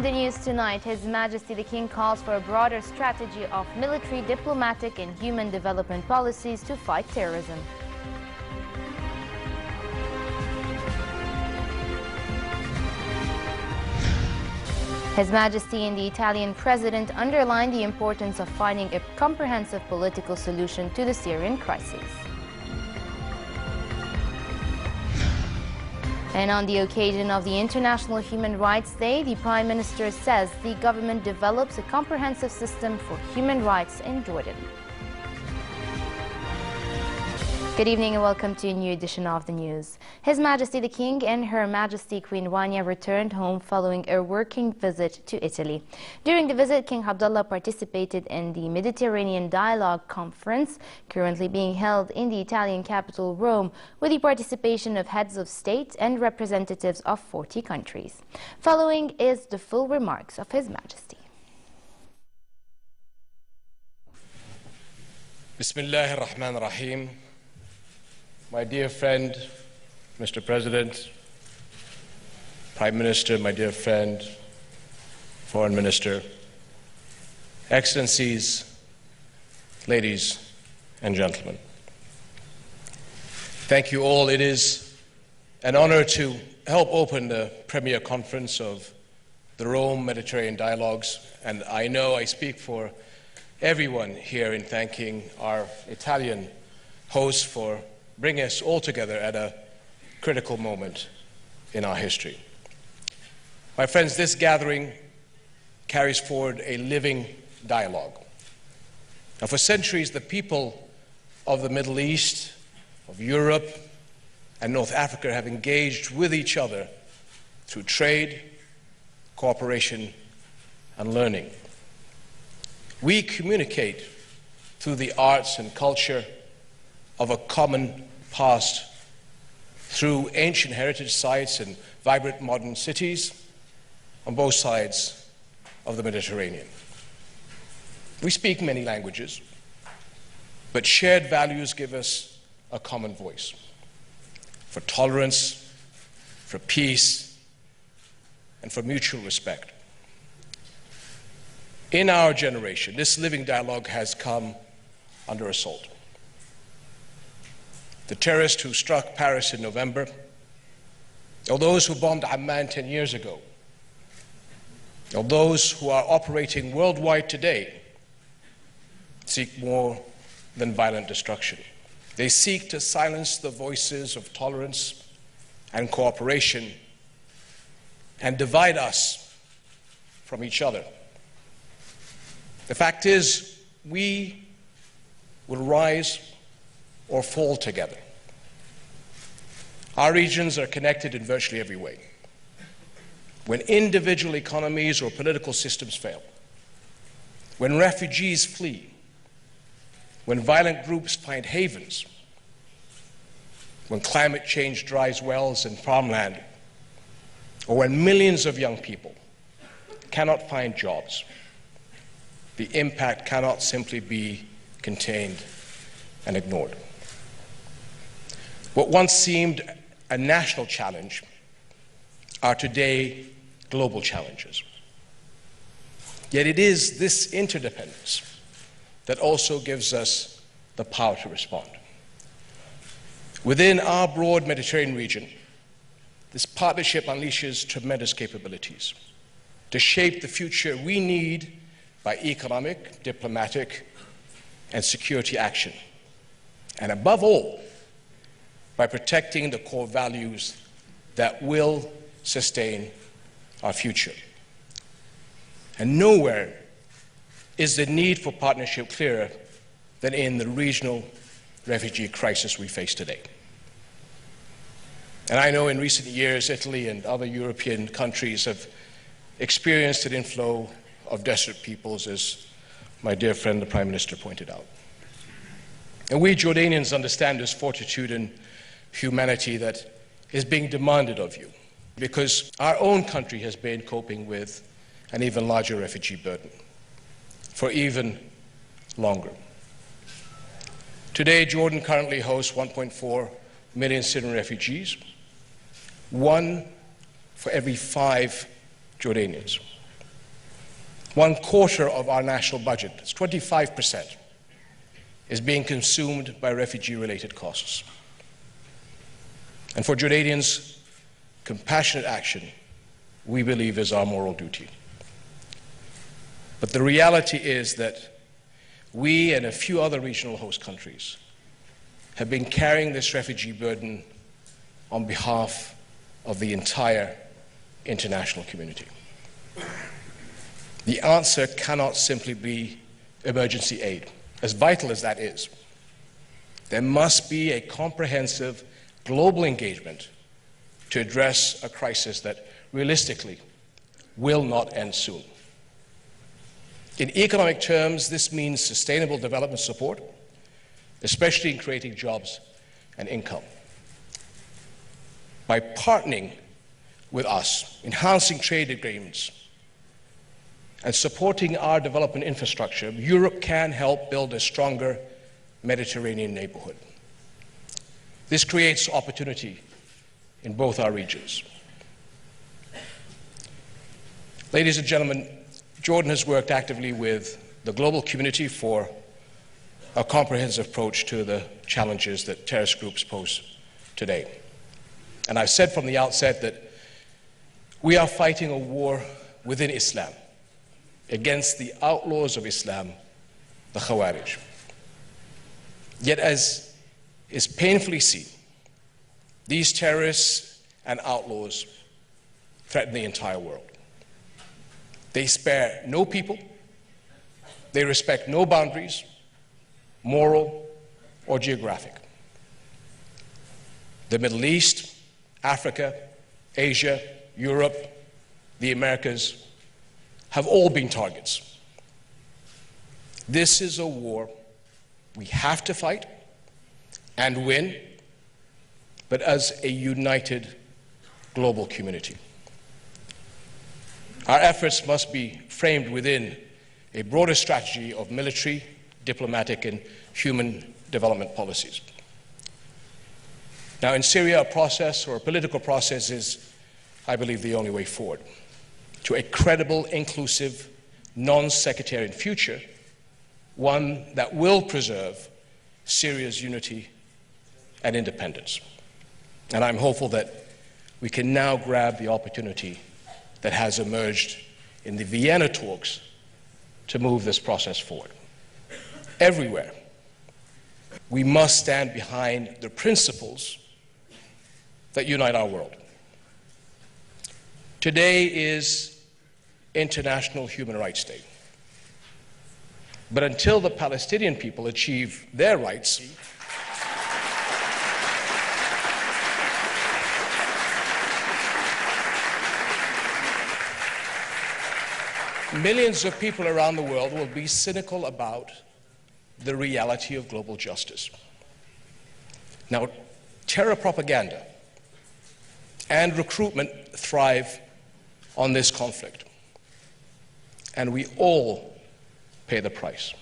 In the news tonight, His Majesty the King calls for a broader strategy of military, diplomatic and human development policies to fight terrorism. His Majesty and the Italian President underlined the importance of finding a comprehensive political solution to the Syrian crisis. And on the occasion of the International Human Rights Day, the Prime Minister says the government develops a comprehensive system for human rights in Jordan. Good evening and welcome to a new edition of the news. His Majesty the King and Her Majesty Queen Rania returned home following a working visit to Italy. During the visit, King Abdullah participated in the Mediterranean Dialogue Conference, currently being held in the Italian capital, Rome, with the participation of heads of state and representatives of 40 countries. Following is the full remarks of His Majesty. Bismillahir Rahmanir Rahim. My dear friend, Mr. President, Prime Minister, my dear friend, Foreign Minister, Excellencies, ladies and gentlemen. Thank you all. It is an honor to help open the premier conference of the Rome Mediterranean Dialogues, and I know I speak for everyone here in thanking our Italian hosts for bringing us all together at a critical moment in our history. My friends, this gathering carries forward a living dialogue. Now, for centuries, the people of the Middle East, of Europe, and North Africa have engaged with each other through trade, cooperation, and learning. We communicate through the arts and culture of a common past, through ancient heritage sites and vibrant modern cities on both sides of the Mediterranean. We speak many languages, but shared values give us a common voice for tolerance, for peace, and for mutual respect. In our generation, this living dialogue has come under assault. The terrorists who struck Paris in November, or those who bombed Amman 10 years ago, or those who are operating worldwide today, seek more than violent destruction. They seek to silence the voices of tolerance and cooperation and divide us from each other. The fact is, we will rise or fall together. Our regions are connected in virtually every way. When individual economies or political systems fail, when refugees flee, when violent groups find havens, when climate change dries wells and farmland, or when millions of young people cannot find jobs, the impact cannot simply be contained and ignored. What once seemed a national challenge are today global challenges. Yet it is this interdependence that also gives us the power to respond. Within our broad Mediterranean region, this partnership unleashes tremendous capabilities to shape the future we need by economic, diplomatic, and security action, and above all, by protecting the core values that will sustain our future. And nowhere is the need for partnership clearer than in the regional refugee crisis we face today. And I know in recent years, Italy and other European countries have experienced an inflow of desperate peoples, as my dear friend, the Prime Minister, pointed out. And we Jordanians understand this fortitude and humanity that is being demanded of you, because our own country has been coping with an even larger refugee burden for even longer. Today, Jordan currently hosts 1.4 million Syrian refugees, 1 for every 5 Jordanians. 1/4 of our national budget, it's 25%, is being consumed by refugee-related costs. And for Jordanians, compassionate action, we believe, is our moral duty. But the reality is that we and a few other regional host countries have been carrying this refugee burden on behalf of the entire international community. The answer cannot simply be emergency aid, as vital as that is. There must be a comprehensive global engagement to address a crisis that realistically will not end soon. In economic terms, this means sustainable development support, especially in creating jobs and income. By partnering with us, enhancing trade agreements, and supporting our development infrastructure, Europe can help build a stronger Mediterranean neighborhood. This creates opportunity in both our regions. Ladies and gentlemen, Jordan has worked actively with the global community for a comprehensive approach to the challenges that terrorist groups pose today. And I've said from the outset that we are fighting a war within Islam against the outlaws of Islam, the Khawarij. Yet, as is painfully seen, these terrorists and outlaws threaten the entire world. They spare no people, they respect no boundaries, moral or geographic. The Middle East, Africa, Asia, Europe, the Americas have all been targets. This is a war we have to fight and win, but as a united global community. Our efforts must be framed within a broader strategy of military, diplomatic, and human development policies. Now, in Syria, a process or a political process is, I believe, the only way forward to a credible, inclusive, non-sectarian future, one that will preserve Syria's unity and independence. And I'm hopeful that we can now grab the opportunity that has emerged in the Vienna talks to move this process forward. Everywhere, we must stand behind the principles that unite our world. Today is International Human Rights Day. But until the Palestinian people achieve their rights, millions of people around the world will be cynical about the reality of global justice. Now, terror propaganda and recruitment thrive on this conflict, and we all pay the price.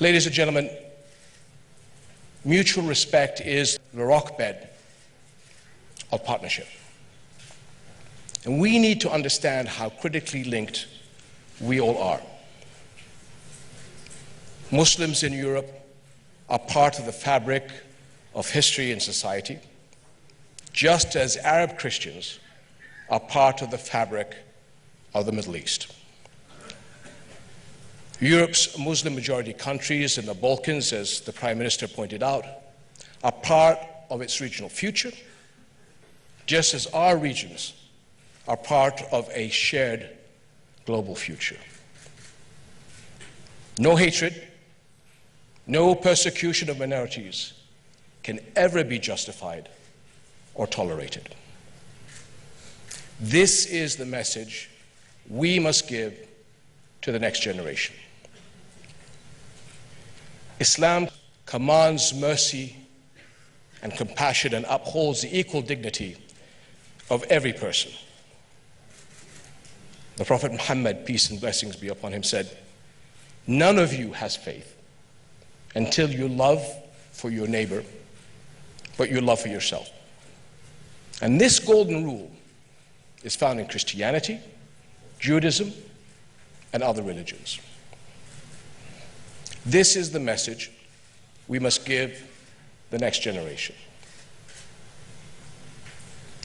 Ladies and gentlemen, mutual respect is the rockbed of partnership. And we need to understand how critically linked we all are. Muslims in Europe are part of the fabric of history and society, just as Arab Christians are part of the fabric of the Middle East. Europe's Muslim-majority countries and the Balkans, as the Prime Minister pointed out, are part of its regional future, just as our regions are part of a shared global future. No hatred, no persecution of minorities can ever be justified or tolerated. This is the message we must give to the next generation. Islam commands mercy and compassion and upholds the equal dignity of every person. The Prophet Muhammad, peace and blessings be upon him, said, "None of you has faith until you love for your neighbor what you love for yourself." And this golden rule is found in Christianity, Judaism, and other religions. This is the message we must give the next generation.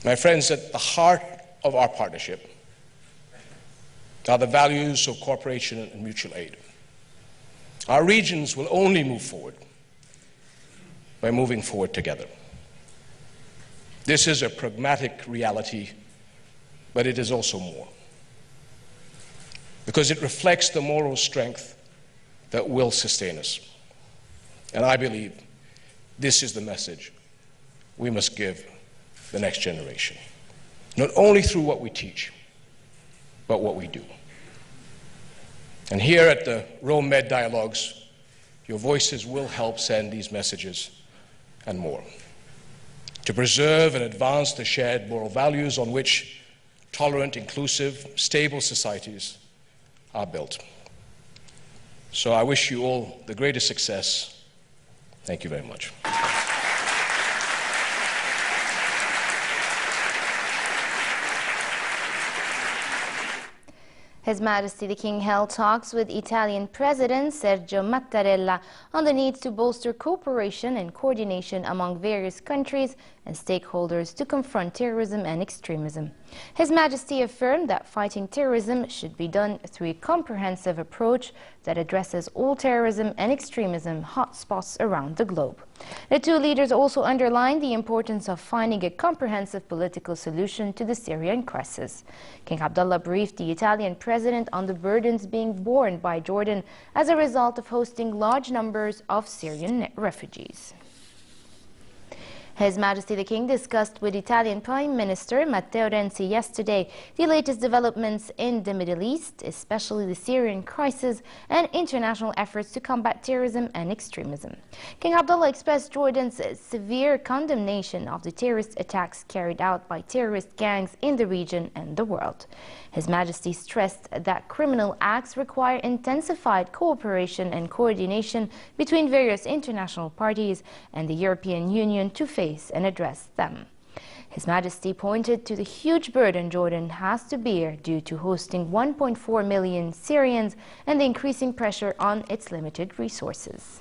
My friends, at the heart of our partnership are the values of cooperation and mutual aid. Our regions will only move forward by moving forward together. This is a pragmatic reality, but it is also more, because it reflects the moral strength that will sustain us. And I believe this is the message we must give the next generation, not only through what we teach, but what we do. And here at the Rome Med Dialogues, your voices will help send these messages and more, to preserve and advance the shared moral values on which tolerant, inclusive, stable societies are built. So I wish you all the greatest success. Thank you very much. His Majesty the King held talks with Italian President Sergio Mattarella on the need to bolster cooperation and coordination among various countries and stakeholders to confront terrorism and extremism. His Majesty affirmed that fighting terrorism should be done through a comprehensive approach that addresses all terrorism and extremism hotspots around the globe. The two leaders also underlined the importance of finding a comprehensive political solution to the Syrian crisis. King Abdullah briefed the Italian president on the burdens being borne by Jordan as a result of hosting large numbers of Syrian refugees. His Majesty the King discussed with Italian Prime Minister Matteo Renzi yesterday the latest developments in the Middle East, especially the Syrian crisis and international efforts to combat terrorism and extremism. King Abdullah expressed Jordan's severe condemnation of the terrorist attacks carried out by terrorist gangs in the region and the world. His Majesty stressed that criminal acts require intensified cooperation and coordination between various international parties and the European Union to face and address them. His Majesty pointed to the huge burden Jordan has to bear due to hosting 1.4 million Syrians and the increasing pressure on its limited resources.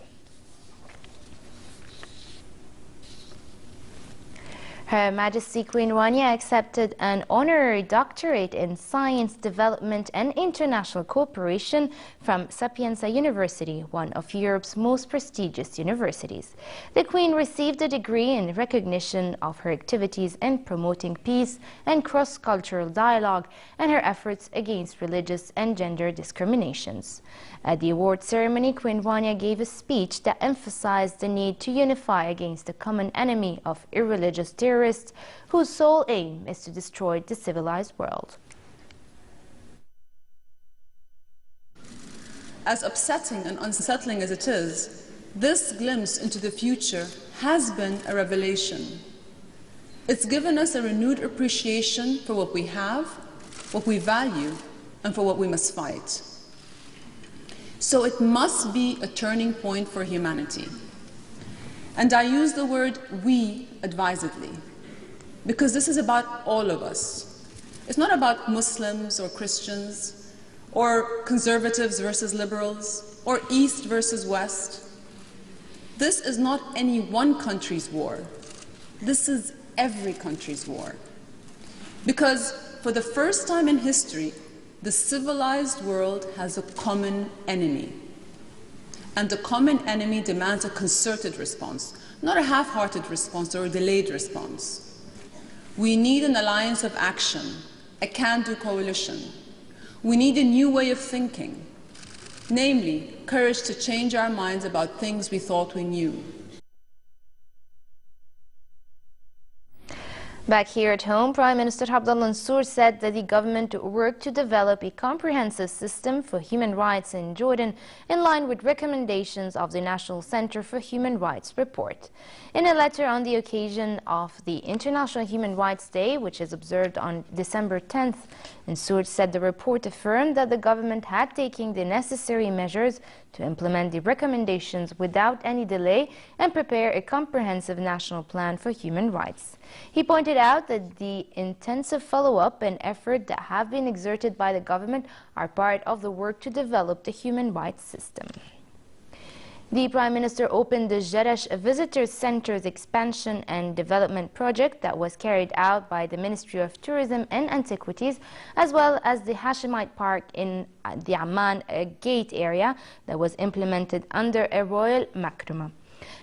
Her Majesty Queen Rania accepted an honorary doctorate in science, development and international cooperation from Sapienza University, one of Europe's most prestigious universities. The Queen received a degree in recognition of her activities in promoting peace and cross-cultural dialogue and her efforts against religious and gender discriminations. At the award ceremony, Queen Rania gave a speech that emphasized the need to unify against the common enemy of irreligious terrorists whose sole aim is to destroy the civilized world. As upsetting and unsettling as it is, this glimpse into the future has been a revelation. It's given us a renewed appreciation for what we have, what we value, and for what we must fight. So it must be a turning point for humanity. And I use the word "we" advisedly, because this is about all of us. It's not about Muslims or Christians, or conservatives versus liberals, or East versus West. This is not any one country's war. This is every country's war. Because for the first time in history, the civilized world has a common enemy. And the common enemy demands a concerted response, not a half-hearted response or a delayed response. We need an alliance of action, a can-do coalition. We need a new way of thinking, namely, courage to change our minds about things we thought we knew. Back here at home, Prime Minister Abdullah Mansour said that the government worked to develop a comprehensive system for human rights in Jordan in line with recommendations of the National Center for Human Rights report. In a letter on the occasion of the International Human Rights Day, which is observed on December 10th, Mansour said the report affirmed that the government had taken the necessary measures to implement the recommendations without any delay and prepare a comprehensive national plan for human rights. He pointed pointed out that the intensive follow-up and effort that have been exerted by the government are part of the work to develop the human rights system. The Prime Minister opened the Jerash Visitor Center's expansion and development project that was carried out by the Ministry of Tourism and Antiquities, as well as the Hashemite Park in the Amman Gate area that was implemented under a royal makruma.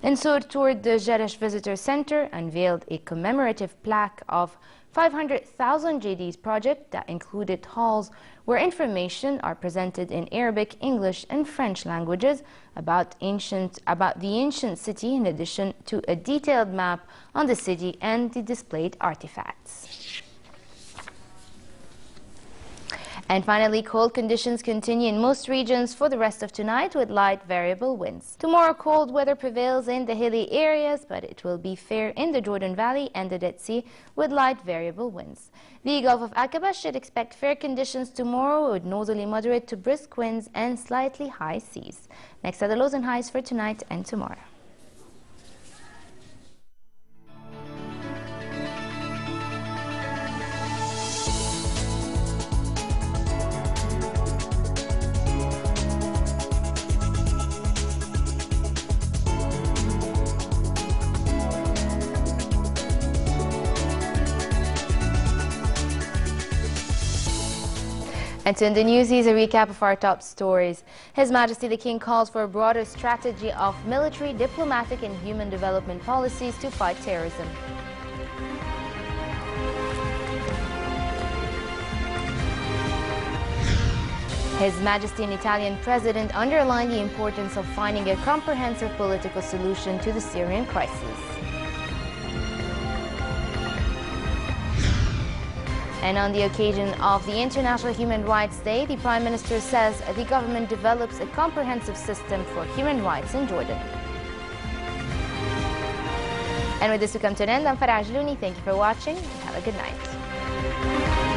Ensur toured the Jerash Visitor Center, unveiled a commemorative plaque of 500,000 JD's project that included halls where information are presented in Arabic, English and French languages about the ancient city, in addition to a detailed map on the city and the displayed artifacts. And finally, cold conditions continue in most regions for the rest of tonight with light variable winds. Tomorrow, cold weather prevails in the hilly areas, but it will be fair in the Jordan Valley and the Dead Sea with light variable winds. The Gulf of Aqaba should expect fair conditions tomorrow with northerly moderate to brisk winds and slightly high seas. Next are the lows and highs for tonight and tomorrow. And to end the news, here's a recap of our top stories. His Majesty the King calls for a broader strategy of military, diplomatic and human development policies to fight terrorism. His Majesty and Italian President underlined the importance of finding a comprehensive political solution to the Syrian crisis. And on the occasion of the International Human Rights Day, the Prime Minister says the government develops a comprehensive system for human rights in Jordan. And with this we come to an end. I'm Farah Ajlouni. Thank you for watching and have a good night.